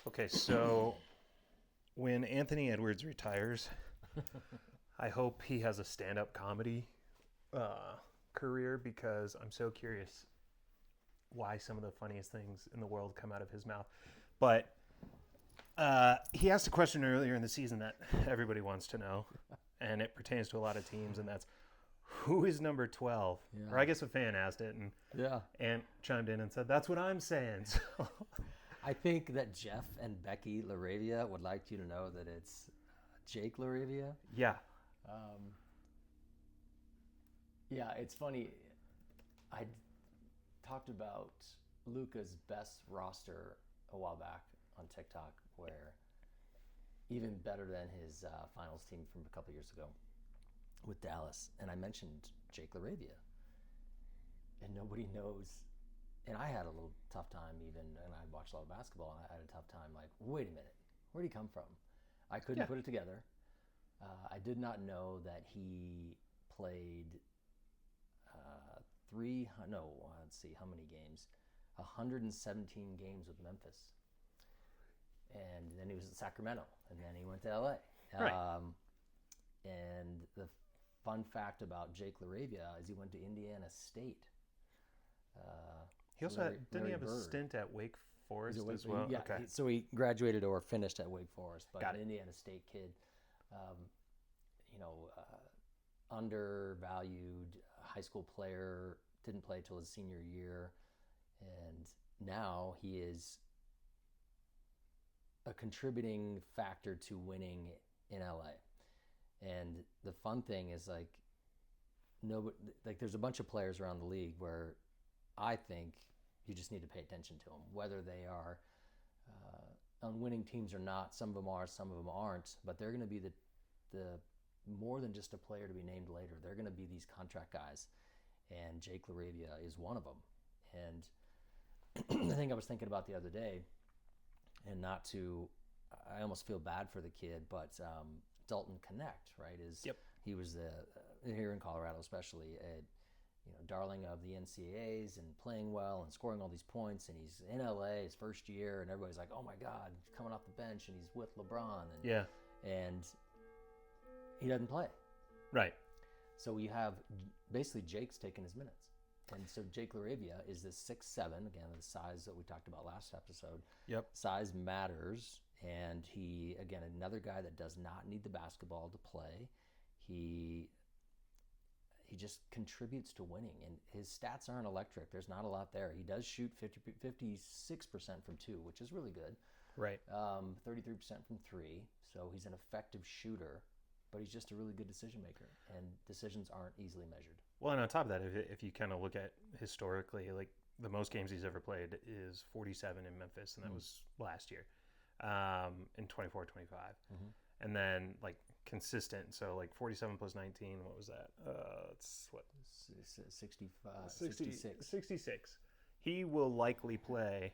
Okay, so when Anthony Edwards retires, I hope he has a stand-up comedy career because I'm so curious why some of the funniest things in the world come out of his mouth. But he asked a question earlier in the season that everybody wants to know, and it pertains to a lot of teams, and that's who is number 12? Yeah. Or I guess a fan asked it, and Yeah. Ant chimed in and said, that's what I'm saying. So, I think that Jeff and Becky Laravia would like you to know that it's Jake Laravia. yeah. Yeah, it's funny. I talked about Luca's best roster a while back on TikTok, where even better than his finals team from a couple years ago with Dallas. And I mentioned Jake Laravia, and nobody knows. And I had a little tough time even, and I watched a lot of basketball, and I had a tough time like, wait a minute, where'd he come from? I couldn't Yeah. put it together. I did not know that he played let's see, how many games? 117 games with Memphis. And then he was at Sacramento, and then he went to LA. Right. And the fun fact about Jake Laravia is he went to Indiana State. He also didn't he have a stint at Wake Forest as well? Yeah, Okay. so he graduated or finished at Wake Forest, but Got an it. Indiana State kid, you know, undervalued high school player, didn't play till his senior year, and now he is a contributing factor to winning in LA. And the fun thing is like there's a bunch of players around the league where I think you just need to pay attention to them, whether they are on winning teams or not. Some of them are, some of them aren't, but they're going to be the more than just a player to be named later. They're going to be these contract guys, and Jake Laravia is one of them. And the thing I was thinking about the other day, and not to, I almost feel bad for the kid, but Dalton Connect, right? Yep. He was here in Colorado, especially darling of the NCAAs and playing well and scoring all these points, and he's in LA his first year, and everybody's like, oh my God, he's coming off the bench and he's with LeBron, Yeah. and he doesn't play. Right. So you have basically Jake's taking his minutes. And so Jake Laravia is this 6'7", again, the size that we talked about last episode. Yep. Size matters. And he, again, another guy that does not need the basketball to play. He just contributes to winning. And his stats aren't electric. There's not a lot there. He does shoot 56% from two, which is really good. Right. 33% from three. So he's an effective shooter. But he's just a really good decision maker, and decisions aren't easily measured. Well, and on top of that, if you kind of look at historically, like the most games he's ever played is 47 in Memphis, and that was last year in 24-25. And then like consistent, so like 47 plus 19, what was that? It's what? 65, 66. 66. He will likely play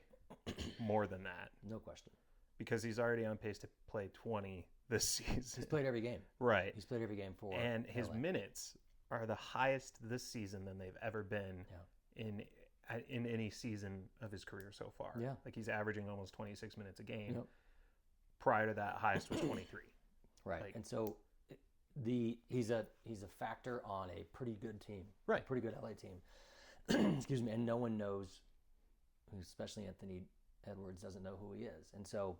more than that No question. because he's already on pace to play 20 this season. He's played every game. Right. He's played every game for And his LA. minutes are the highest this season than they've ever been Yeah. in any season of his career so far. Yeah. Like he's averaging almost 26 minutes a game. Yep. Prior to that, highest was 23. Right. Like- And so he's a factor on a pretty good team. Right. A pretty good LA team. Excuse me. And no one knows, especially Anthony Edwards doesn't know who he is. And so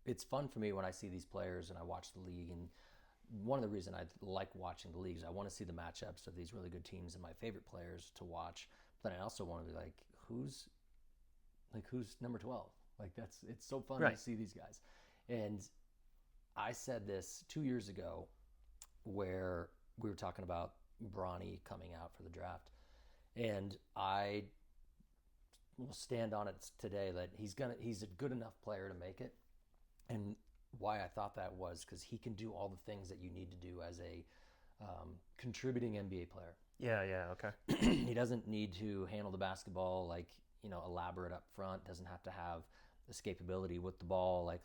it's fun for me when I see these players and I watch the league. And one of the reasons I like watching the league is I want to see the matchups of these really good teams and my favorite players to watch. But I also want to be like, who's number 12? Like it's so fun to see these guys. And I said this 2 years ago where we were talking about Bronny coming out for the draft. And I will stand on it today that he's a good enough player to make it. And why I thought that was because he can do all the things that you need to do as a contributing NBA player. Yeah, okay. He doesn't need to handle the basketball like, elaborate up front. Doesn't have to have escapability with the ball like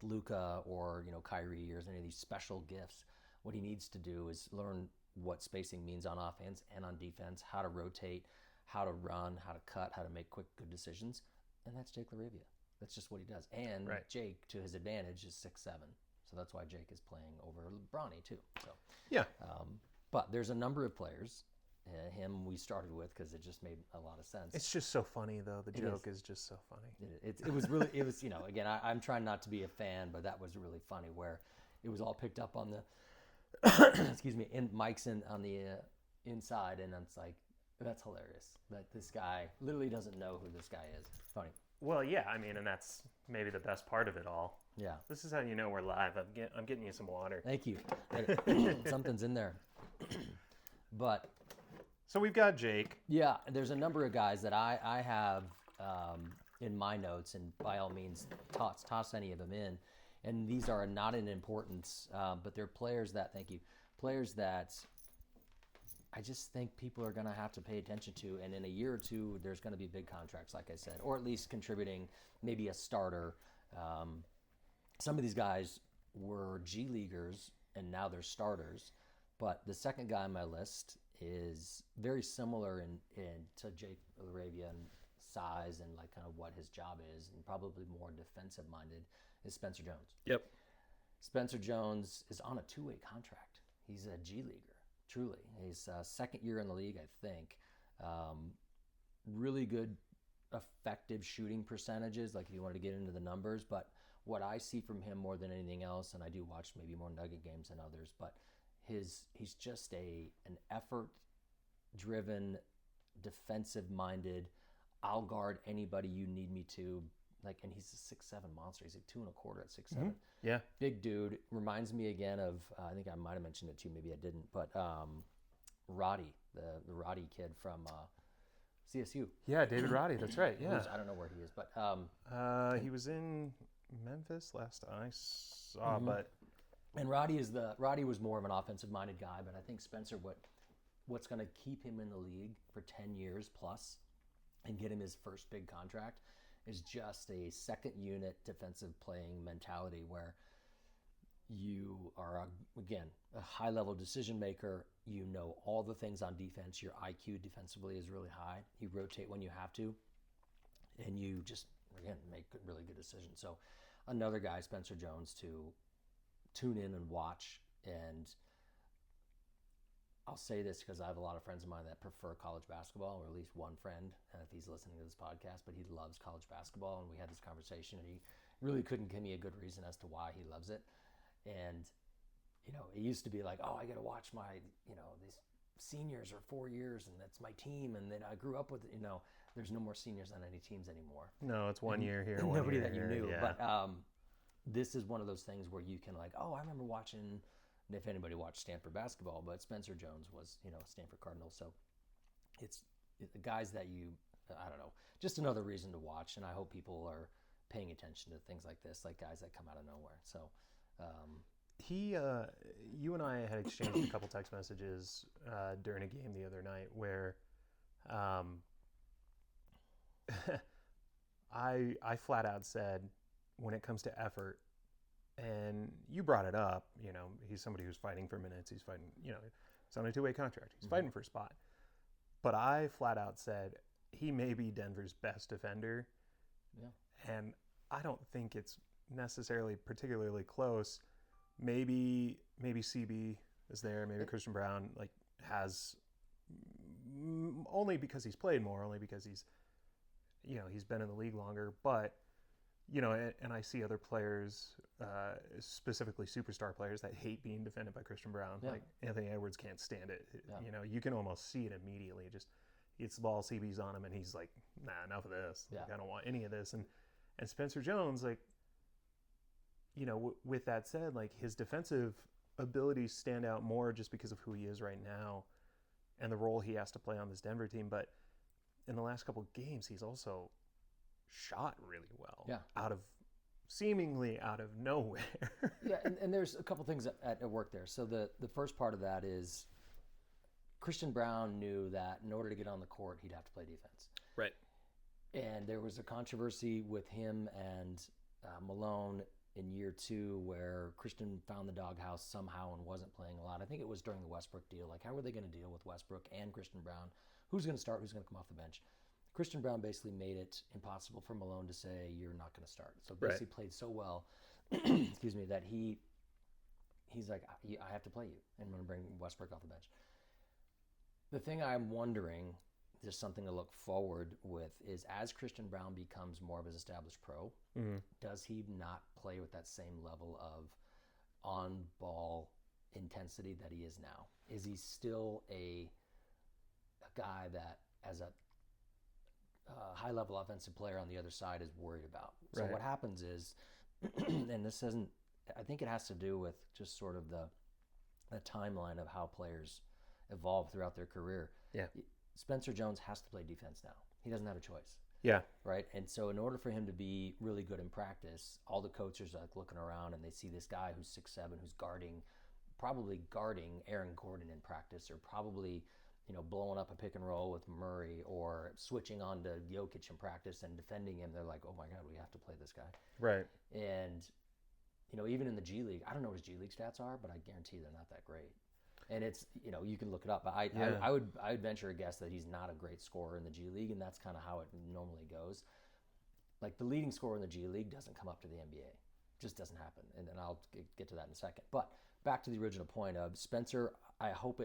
Luka or Kyrie or any of these special gifts. What he needs to do is learn what spacing means on offense and on defense, how to rotate, how to run, how to cut, how to make quick, good decisions. and that's Jake LaRavia. That's just what he does. And Right. Jake, to his advantage, is 6'7", so that's why Jake is playing over Bronny too. So Yeah. but there's a number of players. Him we started with because it just made a lot of sense. It's just so funny, though. The joke is just so funny. It was really, it was, again, I'm trying not to be a fan, but that was really funny where it was all picked up on the, excuse me, in Mike's on the inside, and it's like, that's hilarious that this guy literally doesn't know who this guy is. Funny. Well, yeah, I mean, and that's maybe the best part of it all. Yeah. This is how you know we're live. I'm getting you some water. Thank you. Something's in there. But So we've got Jake. yeah, there's a number of guys that I have in my notes, and by all means, toss any of them in. And these are not in importance, but they're players that, thank you, players that I just think people are going to have to pay attention to. And in a year or two, there's going to be big contracts, like I said, or at least contributing, maybe a starter. Some of these guys were G Leaguers, and now they're starters. But the second guy on my list is very similar to Jake LaRavia in size and like kind of what his job is, and probably more defensive minded, is Spencer Jones. Yep. Spencer Jones is on a 2-way contract. He's a G Leaguer, truly. He's second year in the league, I think. Really good, effective shooting percentages, like if you wanted to get into the numbers. But what I see from him more than anything else, and I do watch maybe more Nugget games than others, but he's just an effort-driven, defensive-minded, I'll guard anybody you need me to. Like, and he's a 6'7" monster. He's like 2.25 at 6'7". Mm-hmm. Yeah. Big dude. Reminds me again of, I think I might have mentioned it to you, maybe I didn't, but Roddy, the Roddy kid from CSU. Yeah, David Roddy. That's right. Yeah. I don't know where he is, but he was in Memphis last I saw, but and Roddy was more of an offensive-minded guy, but I think Spencer, what's going to keep him in the league for 10 years plus and get him his first big contract is just a second unit defensive playing mentality where you are, again, a high-level decision maker. You know all the things on defense. Your IQ defensively is really high. You rotate when you have to, and you just, again, make really good decisions. So another guy, Spencer Jones, to tune in and watch. And I'll say this because I have a lot of friends of mine that prefer college basketball, or at least one friend, if he's listening to this podcast, but he loves college basketball. And we had this conversation, and he really couldn't give me a good reason as to why he loves it. And, it used to be like, oh, I got to watch my, these seniors are 4 years, and that's my team. And then I grew up with, there's no more seniors on any teams anymore. No, it's 1 year here, nobody that you here, knew. yeah. But this is one of those things where you can like, oh, I remember watching, if anybody watched Stanford basketball, but Spencer Jones was, Stanford Cardinals. So it's the guys that I don't know, just another reason to watch. And I hope people are paying attention to things like this, like guys that come out of nowhere. So you and I had exchanged a couple text messages during a game the other night where I flat out said, when it comes to effort, and you brought it up, he's somebody who's fighting for minutes. He's fighting, it's on a 2-way contract. He's fighting for a spot. But I flat out said he may be Denver's best defender. Yeah. And I don't think it's necessarily particularly close. Maybe CB is there. Maybe Christian Brown has, only because he's played more, only because he's been in the league longer. But and I see other players, specifically superstar players, that hate being defended by Christian Brown. Yeah. Like Anthony Edwards can't stand it. Yeah. You can almost see it immediately. Just gets the ball, CB's on him, and he's like, nah, enough of this. Yeah. I don't want any of this. And Spencer Jones, with that said, his defensive abilities stand out more just because of who he is right now and the role he has to play on this Denver team. But in the last couple of games, he's also shot really well. Yeah. Seemingly out of nowhere. Yeah, and there's a couple things at work there. So the first part of that is Christian Brown knew that in order to get on the court, he'd have to play defense. Right. And there was a controversy with him and Malone in year 2 where Christian found the doghouse somehow and wasn't playing a lot. I think it was during the Westbrook deal. Like, how were they going to deal with Westbrook and Christian Brown? Who's going to start? Who's going to come off the bench? Christian Brown basically made it impossible for Malone to say you're not going to start. So basically played so well, excuse me, that he's like, I have to play you, and I'm going to bring Westbrook off the bench. The thing I'm wondering, just something to look forward with, is as Christian Brown becomes more of an established pro, does he not play with that same level of on-ball intensity that he is now? Is he still a guy that, as a high-level offensive player on the other side, is worried about? So what happens is, and this isn't, I think it has to do with just sort of the timeline of how players evolve throughout their career. Yeah. Spencer Jones has to play defense now. He doesn't have a choice. Yeah. Right? And so in order for him to be really good in practice, all the coaches are like looking around and they see this guy who's 6'7", who's probably guarding Aaron Gordon in practice, or probably, blowing up a pick and roll with Murray, or switching on to Jokic in practice and defending him. They're like, oh my God, we have to play this guy. Right. And, even in the G League, I don't know what his G League stats are, but I guarantee they're not that great. And it's, you can look it up, but I would venture a guess that he's not a great scorer in the G League, and that's kind of how it normally goes. Like, the leading scorer in the G League doesn't come up to the NBA. It just doesn't happen, and I'll get to that in a second. But back to the original point of Spencer, I hope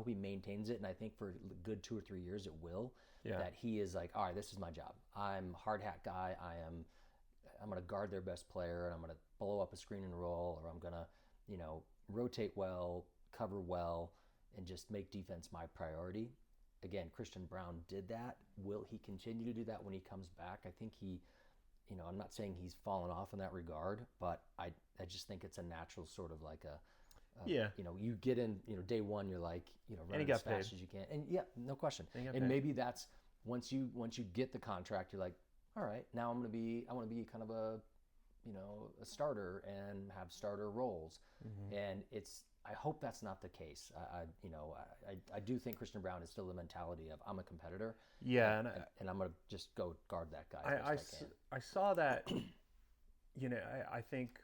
he maintains it, and I think for a good 2 or 3 years it will. Yeah. That he is like, all right, this is my job. I'm hard hat guy. I'm going to guard their best player, and I'm going to blow up a screen and roll, or I'm going to, rotate well, cover well, and just make defense my priority. Again, Christian Brown did that. Will he continue to do that when he comes back? I think he, I'm not saying he's fallen off in that regard, but I just think it's a natural sort of like you get in, day one, you're like, run as fast as you can. And yeah, no question. And maybe that's once you get the contract, you're like, all right, now I want to be kind of a starter and have starter roles. And I hope that's not the case. I do think Christian Brown is still the mentality of, I'm a competitor. Yeah. And I'm going to just go guard that guy. I saw that, I think,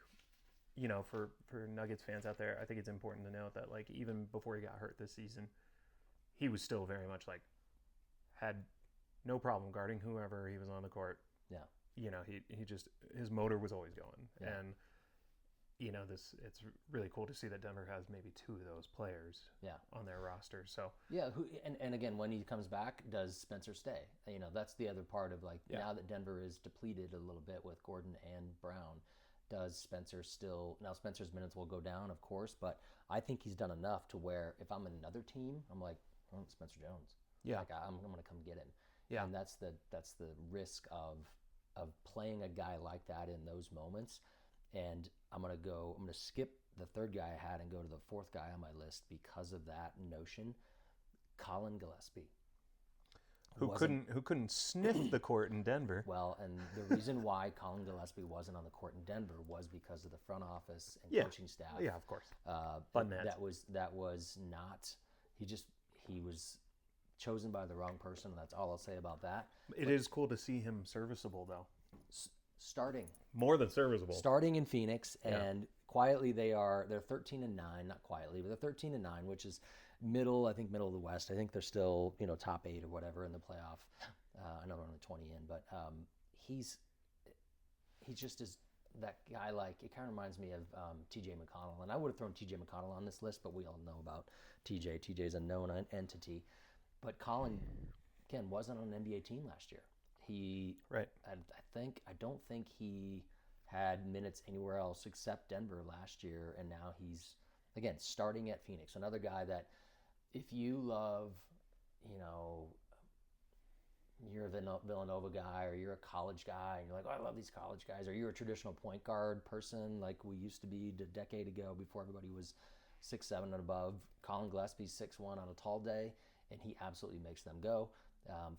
for Nuggets fans out there, I think it's important to note that, like, even before he got hurt this season, he was still very much like, had no problem guarding whoever he was on the court. Yeah. He just, his motor was always going. Yeah. And, it's really cool to see that Denver has maybe 2 of those players on their roster. So yeah, and again, when he comes back, does Spencer stay? That's the other part of, like, now that Denver is depleted a little bit with Gordon and Brown, does Spencer still? Now Spencer's minutes will go down, of course, but I think he's done enough to where if I'm another team, I'm like, oh, Spencer Jones. Yeah, like, I'm going to come get him. Yeah, and that's the risk of playing a guy like that in those moments. And I'm going to skip the third guy I had and go to the fourth guy on my list because of that notion. Colin Gillespie. Who couldn't sniff the court in Denver. Well, and the reason why Colin Gillespie wasn't on the court in Denver was because of the front office and coaching staff. Yeah, of course. That was not, he was chosen by the wrong person. That's all I'll say about that. It is cool to see him serviceable, though. Starting. More than serviceable. Starting in Phoenix, and quietly they're 13-9, not quietly, but they're 13-9, which is middle of the West. I think they're still, top 8 or whatever in the playoff. I know they're only 20 in, but he just is that guy. Like, it kind of reminds me of TJ McConnell, and I would have thrown TJ McConnell on this list, but we all know about TJ. TJ's a known entity, but Colin, again, wasn't on an NBA team last year. I don't think he had minutes anywhere else except Denver last year, and now he's, again, starting at Phoenix. Another guy that, if you love, you're a Villanova guy, or you're a college guy, and you're like, oh, I love these college guys, or you're a traditional point guard person like we used to be a decade ago before everybody was 6'7" and above. Colin Gillespie's 6'1" on a tall day, and he absolutely makes them go.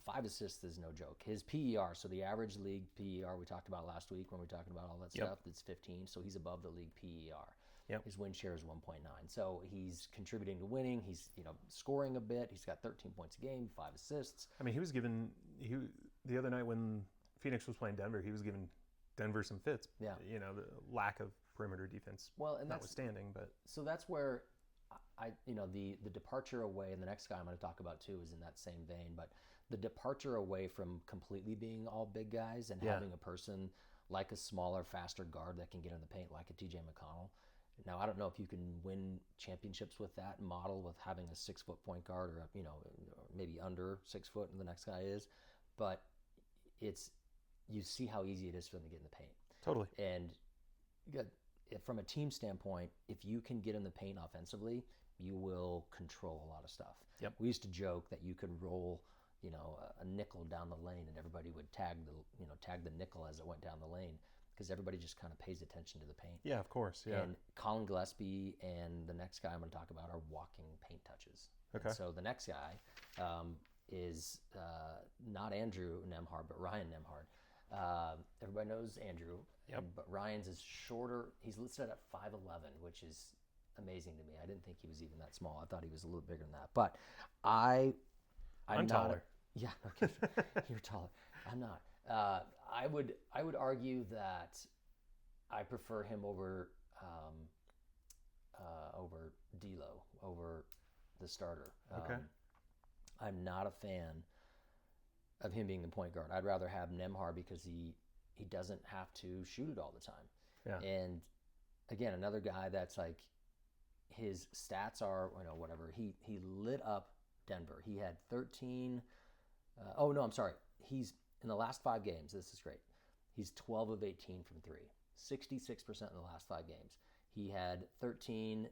5 assists is no joke. His PER, so the average league PER we talked about last week when we were talking about all that stuff, it's 15, so he's above the league PER. Yep. His win share is 1.9. So he's contributing to winning. He's scoring a bit. He's got 13 points a game, 5 assists. I mean, the other night when Phoenix was playing Denver, he was giving Denver some fits. Yeah. The lack of perimeter defense notwithstanding. But so that's where the departure away, and the next guy I'm going to talk about too is in that same vein. But the departure away from completely being all big guys and Yeah. having a person like a smaller, faster guard that can get in the paint, like a TJ McConnell. Now, I don't know if you can win championships with that model, with having a 6 foot point guard, or maybe under 6 foot, and the next guy is, but you see how easy it is for them to get in the paint. Totally. And from a team standpoint, if you can get in the paint offensively, you will control a lot of stuff. Yep. We used to joke that you could roll, a nickel down the lane, and everybody would tag the nickel as it went down the lane, because everybody just kind of pays attention to the paint. Yeah, of course. Yeah. And Colin Gillespie and the next guy I'm going to talk about are walking paint touches. Okay. And so the next guy is not Andrew Nemhard, but Ryan Nemhard. Everybody knows Andrew. Yep. But Ryan's is shorter. He's listed at 5'11", which is amazing to me. I didn't think he was even that small. I thought he was a little bigger than that. But I'm taller. Yeah, okay. You're taller. I'm not. I would argue that I prefer him over D'Lo, over the starter. Okay. I'm not a fan of him being the point guard. I'd rather have Nemhard, because he doesn't have to shoot it all the time. Yeah. And again, another guy that's like, his stats are, whatever. He lit up Denver. He had 13. I'm sorry. He's in the last 5 games. This is great. He's 12 of 18 from 3, 66% in the last 5 games. He had 13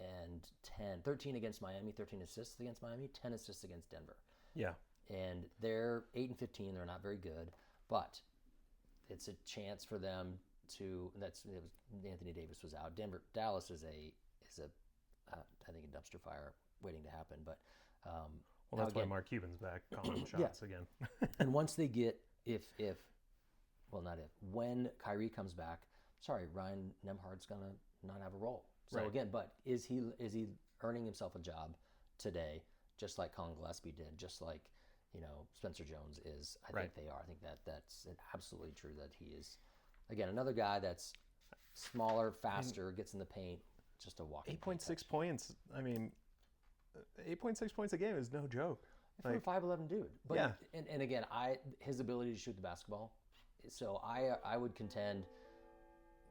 and 10. 13 against Miami, 13 assists against Miami, 10 assists against Denver. Yeah. And they're 8 and 15. They're not very good, but it's a chance for them to. Anthony Davis was out. Dallas is a I think a dumpster fire waiting to happen. But well, that's why Mark Cuban's back calling shots again. And once they get when Kyrie comes back, sorry, Ryan Nemhard's gonna not have a role. So again, but is he earning himself a job today, just like Colin Gillespie did, just like Spencer Jones is? I think they are. I think that's absolutely true that he is. Again, another guy that's smaller, faster, gets in the paint, just a walking. 8.6 points. I mean, 8.6 points a game is no joke. For a 5'11" dude. But, yeah. And again, his ability to shoot the basketball. So I would contend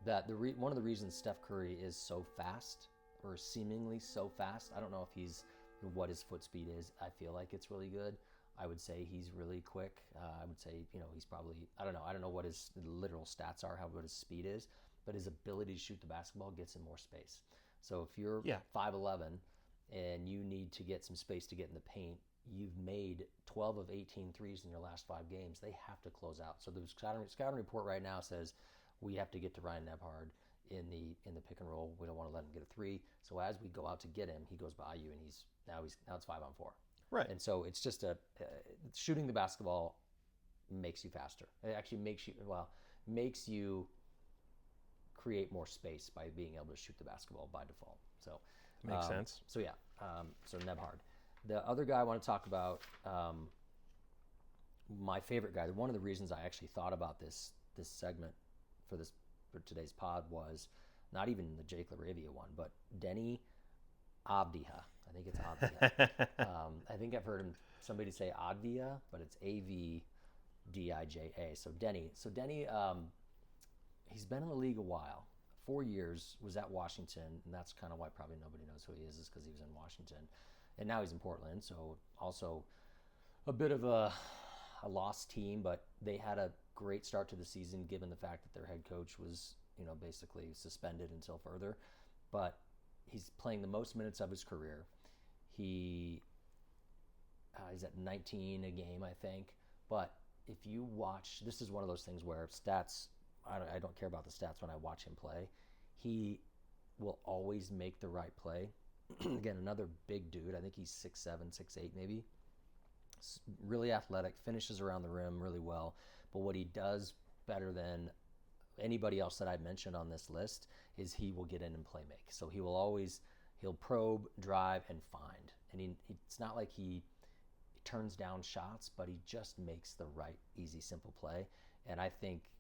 that one of the reasons Steph Curry is so fast, or seemingly so fast, I don't know if what his foot speed is. I feel like it's really good. I would say he's really quick. I would say, he's probably, I don't know what his literal stats are, what his speed is, but his ability to shoot the basketball gets him more space. So if you're 5'11", and you need to get some space to get in the paint, you've made 12 of 18 threes in your last 5 games. They have to close out. So the scouting report right now says we have to get to Ryan Nemhard in the pick and roll. We don't want to let him get a 3. So as we go out to get him, he goes by you, and now it's 5-on-4. Right. And so it's just shooting the basketball makes you faster. It actually makes you create more space by being able to shoot the basketball by default. So makes sense. So so Nemhard. The other guy I want to talk about, my favorite guy. One of the reasons I actually thought about this segment for today's pod was not even the Jake LaRavia one, but Denny Avdija. I think it's Avdija. I think I've heard somebody say Advia, but it's Avdija. So Denny, he's been in the league a while. 4 years, was at Washington, and that's kind of why probably nobody knows who he is because he was in Washington. And now he's in Portland, so also a bit of a lost team, but they had a great start to the season given the fact that their head coach was, basically suspended until further. But he's playing the most minutes of his career. He's at 19 a game, I think. But if you watch, this is one of those things where stats, I don't care about the stats when I watch him play. He will always make the right play. Again, another big dude. I think he's 6'7", 6'8", maybe. Really athletic, finishes around the rim really well. But what he does better than anybody else that I've mentioned on this list is he will get in and play make. So he'll probe, drive, and find. And it's not like he turns down shots, but he just makes the right, easy, simple play. And I think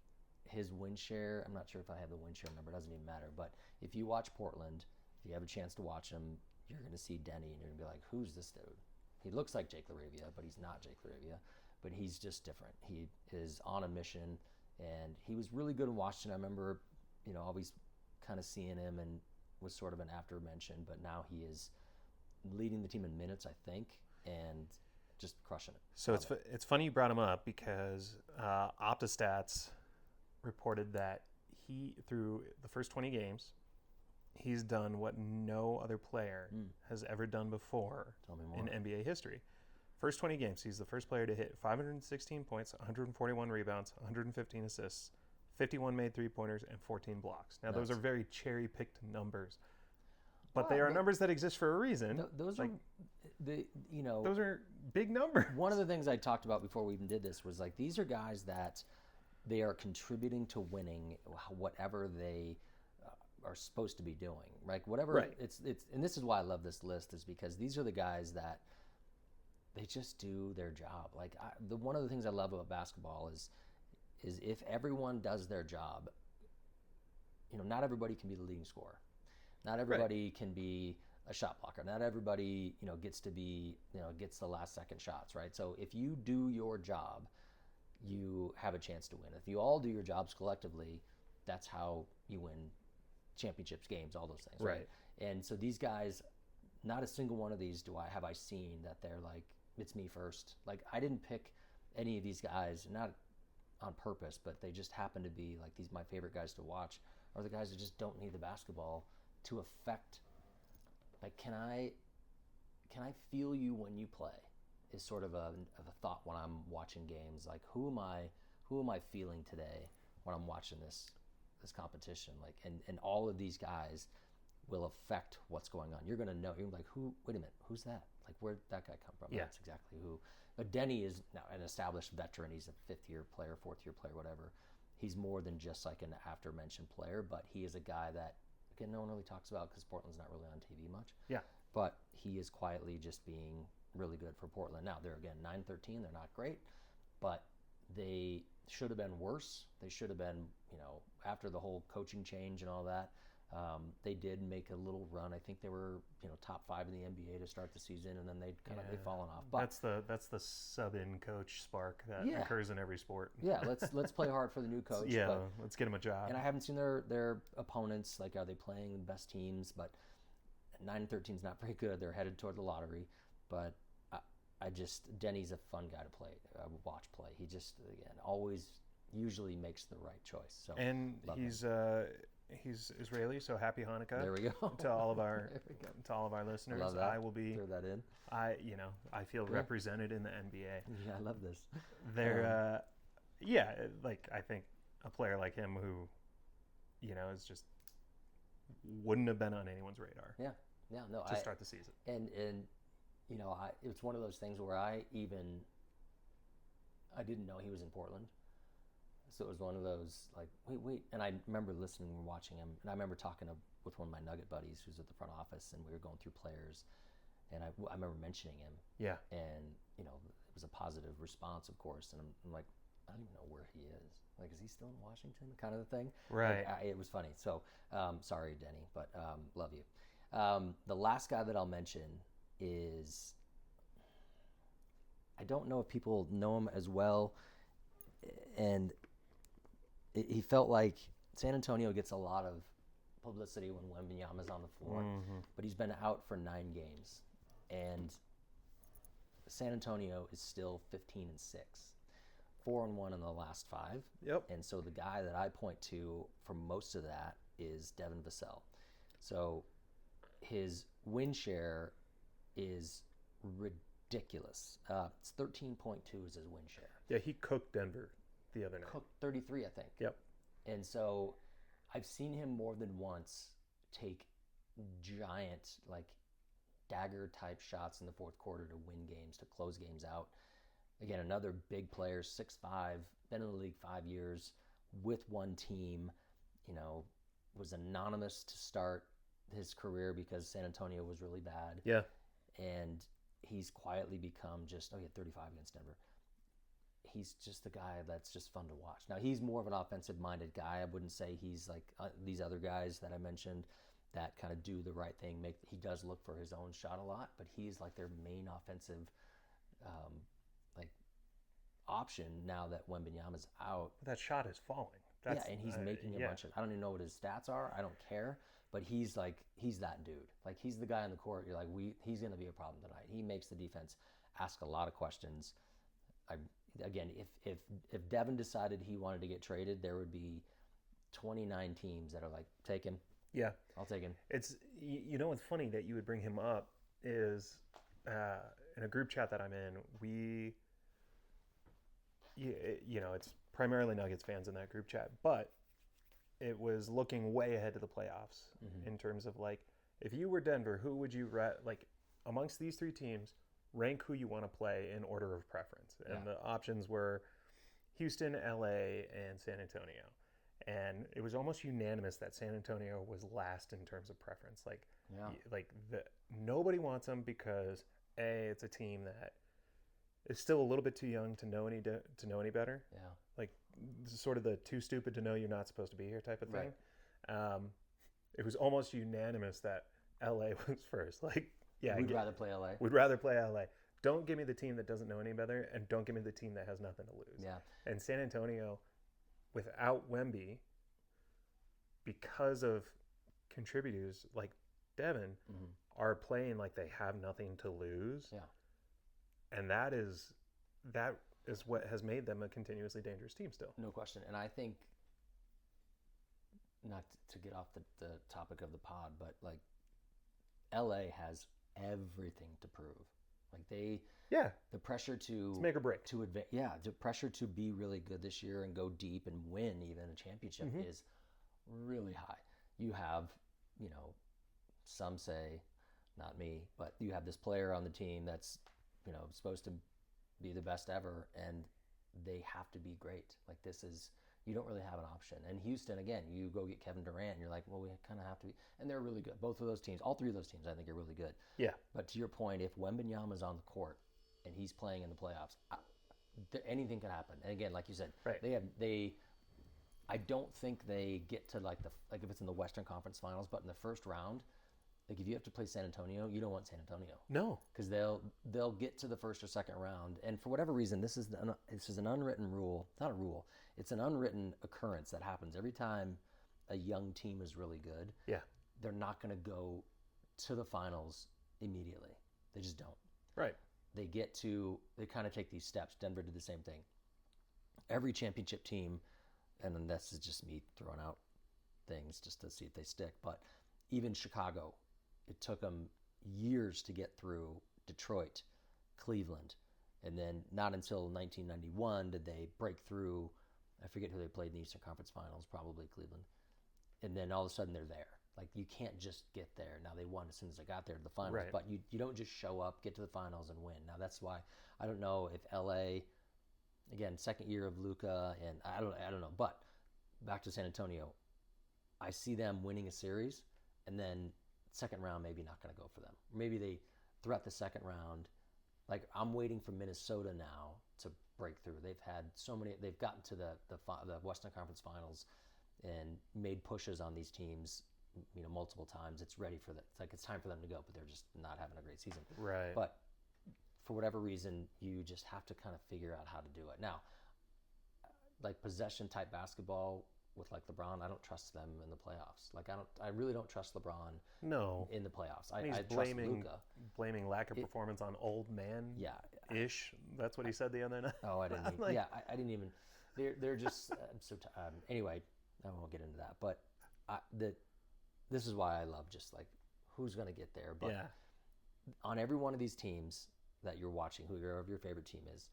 his win share, I'm not sure if I have the win share number, it doesn't even matter. But if you watch Portland, if you have a chance to watch him, you're going to see Denny, and you're going to be like, who's this dude? He looks like Jake LaRavia, but he's not Jake LaRavia. But he's just different. He is on a mission, and he was really good in Washington. I remember, always kind of seeing him and was sort of an after mention, but now he is leading the team in minutes, I think, and just crushing it. So it's funny you brought him up because OptaStats reported that he, through the first 20 games, he's done what no other player has ever done before in NBA history. First 20 games, he's the first player to hit 516 points, 141 rebounds, 115 assists, 51 made three-pointers, and 14 blocks. Now, those are very cherry-picked numbers, but they are numbers that exist for a reason. Those are those are big numbers. One of the things I talked about before we even did this was like these are guys that they are contributing to winning whatever they are supposed to be doing, right? Whatever it's and this is why I love this list is because these are the guys that they just do their job. Like one of the things I love about basketball is if everyone does their job, not everybody can be the leading scorer. Not everybody can be a shot blocker. Not everybody, gets to be, gets the last second shots, right? So if you do your job, you have a chance to win. If you all do your jobs collectively, that's how you win championships, games, all those things, right? And so these guys, not a single one of these have I seen that they're like, it's me first. Like I didn't pick any of these guys, not on purpose, but they just happen to be like my favorite guys to watch are the guys that just don't need the basketball to affect. Like, can I feel you when you play? Is sort of a thought when I'm watching games. Like, who am I feeling today when I'm watching this competition? Like, and all of these guys will affect what's going on. You're gonna know. You're like, wait a minute, who's that? Like, where'd that guy come from? Yeah. That's exactly who. But Denny is now an established veteran. He's a fifth-year player, fourth-year player, whatever. He's more than just like an after-mentioned player, but he is a guy that, again, no one really talks about because Portland's not really on TV much. Yeah. But he is quietly just being really good for Portland. Now, they're, again, 9-13. They're not great, but they should have been worse. They should have been, after the whole coaching change and all that, they did make a little run. I think they were, top 5 in the NBA to start the season, and then they've fallen off. But that's the sub-in coach spark that occurs in every sport. Yeah, let's play hard for the new coach. Yeah, let's get him a job. And I haven't seen their opponents. Like, are they playing the best teams? But 9-13 is not very good. They're headed toward the lottery. But Denny's a fun guy to play, watch play. He just, again, always usually makes the right choice. So and he's Israeli, so happy Hanukkah. There we go. To all of our listeners. Love that. I will be throw that in. I feel represented in the NBA. Yeah, I love this. They're I think a player like him who is just wouldn't have been on anyone's radar. Yeah, no. To start the season. And it's one of those things where I didn't know he was in Portland. So it was one of those, like, wait. And I remember listening and watching him. And I remember talking with one of my Nugget buddies who's at the front office, and we were going through players. And I remember mentioning him. Yeah. And, it was a positive response, of course. And I'm like, I don't even know where he is. Like, is he still in Washington? Kind of the thing. Right. It was funny. So, sorry, Denny, but love you. The last guy that I'll mention is, I don't know if people know him as well. And he felt like San Antonio gets a lot of publicity when Wembanyama's on the floor, but he's been out for 9 games, and San Antonio is still 15-6, 4-1 in the last 5. Yep. And so the guy that I point to for most of that is Devin Vassell. So his win share is ridiculous. It's 13.2 is his win share. Yeah, he cooked Denver the other night. Cooked 33, I think. Yep. And so I've seen him more than once take giant, like, dagger-type shots in the fourth quarter to win games, to close games out. Again, another big player, 6'5", been in the league 5 years, with one team, was anonymous to start his career because San Antonio was really bad. Yeah. And he's quietly become just, he had 35 against Denver. He's just the guy that's just fun to watch. Now, he's more of an offensive-minded guy. I wouldn't say he's like these other guys that I mentioned. that kind of do the right thing. He does look for his own shot a lot, but he's like their main offensive like option now that Wembanyama's out. That shot is falling. Yeah, and he's making a bunch of. I don't even know what his stats are. I don't care, but he's that dude. Like he's the guy on the court. You're like, he's going to be a problem tonight. He makes the defense ask a lot of questions. Again, if Devin decided he wanted to get traded, there would be 29 teams that are like, take him. Yeah, I'll take him. It's what's funny that you would bring him up is in a group chat that I'm in, it's primarily Nuggets fans in that group chat, but it was looking way ahead to the playoffs in terms of like, if you were Denver, who would you like amongst these three teams? Rank who you want to play in order of preference, and the options were Houston, LA, and San Antonio. And it was almost unanimous that San Antonio was last in terms of preference. Nobody wants them because it's a team that is still a little bit too young to know any better. Yeah, like sort of the too stupid to know you're not supposed to be here type of thing. Right. It was almost unanimous that LA was first. Like, yeah, we'd rather play LA. We'd rather play LA. Don't give me the team that doesn't know any better, and don't give me the team that has nothing to lose. Yeah. And San Antonio, without Wemby, because of contributors like Devin, are playing like they have nothing to lose. Yeah. And that is what has made them a continuously dangerous team still. No question. And I think, not to get off the topic of the pod, but like LA has everything to prove. Like the pressure to make or break to advance. Yeah, the pressure to be really good this year and go deep and win even a championship is really high. You have, some say, not me, but you have this player on the team that's, supposed to be the best ever, and they have to be great. Like you don't really have an option. And Houston, again, you go get Kevin Durant, and you're like, well, we kind of have to be. And they're really good. Both of those teams, all three of those teams, I think are really good. Yeah. But to your point, if Wembanyama's on the court and he's playing in the playoffs, anything could happen. And again, like you said, right. I don't think they get to like if it's in the Western Conference Finals, but in the first round, like if you have to play San Antonio, you don't want San Antonio. No, because they'll get to the first or second round, and for whatever reason, this is an unwritten rule. Not a rule. It's an unwritten occurrence that happens every time a young team is really good. Yeah, they're not going to go to the finals immediately. They just don't. Right. They kind of take these steps. Denver did the same thing. Every championship team, and then this is just me throwing out things just to see if they stick, but even Chicago, it took them years to get through Detroit, Cleveland, and then not until 1991 did they break through. I forget who they played in the Eastern Conference Finals, probably Cleveland. And then all of a sudden they're there. Like you can't just get there. Now they won as soon as they got there to the finals, right. But you don't just show up, get to the finals and win. Now that's why I don't know if LA, again, second year of Luka, and I don't know. But back to San Antonio, I see them winning a series, and then second round maybe not going to go for them. Maybe they throughout the second round. Like I'm waiting for Minnesota now to break through. They've had so many. They've gotten to the Western Conference Finals and made pushes on these teams, multiple times. It's ready for that. It's like it's time for them to go, but they're just not having a great season. Right. But for whatever reason, you just have to kind of figure out how to do it. Now, like possession type basketball with like LeBron, I don't trust them in the playoffs. Like I really don't trust LeBron. No. In the playoffs, I trust Luka. Blaming lack of performance on old man. Yeah. Ish. That's what he said the other night. Oh, I didn't. I didn't even. They're just. I'm so. Anyway, I won't get into that. But this is why I love just like who's going to get there. But on every one of these teams that you're watching, whoever your favorite team is,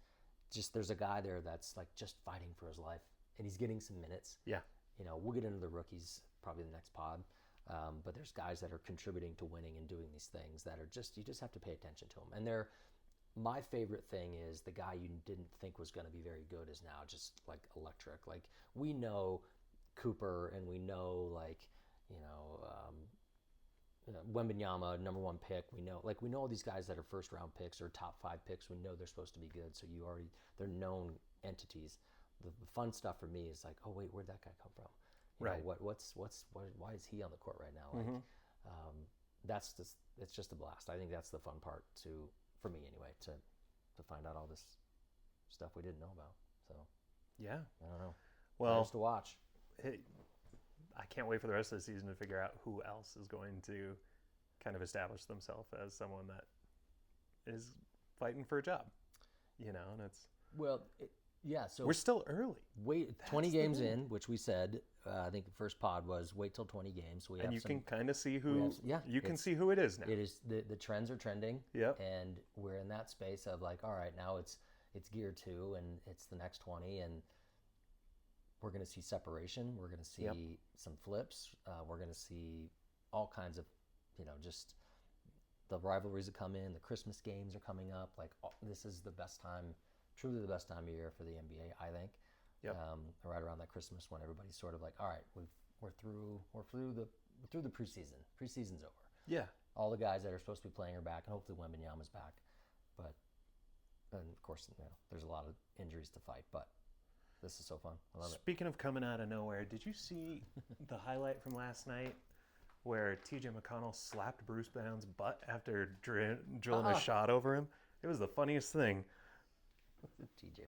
just there's a guy there that's like just fighting for his life, and he's getting some minutes. Yeah. We'll get into the rookies probably the next pod. But there's guys that are contributing to winning and doing these things that are just, you just have to pay attention to them. And my favorite thing is the guy you didn't think was going to be very good is now just like electric. Like we know Cooper and we know Wembanyama, number one pick. We know all these guys that are first round picks or top 5 picks. We know they're supposed to be good. So they're known entities. The fun stuff for me is like, oh wait, where'd that guy come from? Why is he on the court right now? Like, It's just a blast. I think that's the fun part for me anyway, to find out all this stuff we didn't know about. So Yeah. I don't know. Well, Nice to watch. I can't wait for the rest of the season to figure out who else is going to kind of establish themselves as someone that is fighting for a job. And it's So we're still early. wait, 20 games in, which we said. I think the first pod was wait till 20 games. So and you can kind of see who you can see who it is now. It is the trends are trending. Yep. And we're in that space of like, all right, now it's gear 2 and it's the next 20, and we're going to see separation. We're going to see some flips. We're going to see all kinds of, just the rivalries that come in. The Christmas games are coming up. Like this is the best time, truly the best time of year for the NBA, I think. Yep. Right around that Christmas when everybody's sort of like, all right, we're through the preseason. Preseason's over. Yeah. All the guys that are supposed to be playing are back, and hopefully Wembanyama's back. And of course, there's a lot of injuries to fight, but this is so fun. I love it. Speaking of coming out of nowhere, did you see the highlight from last night where TJ McConnell slapped Bruce Brown's butt after drilling a shot over him? It was the funniest thing. TJ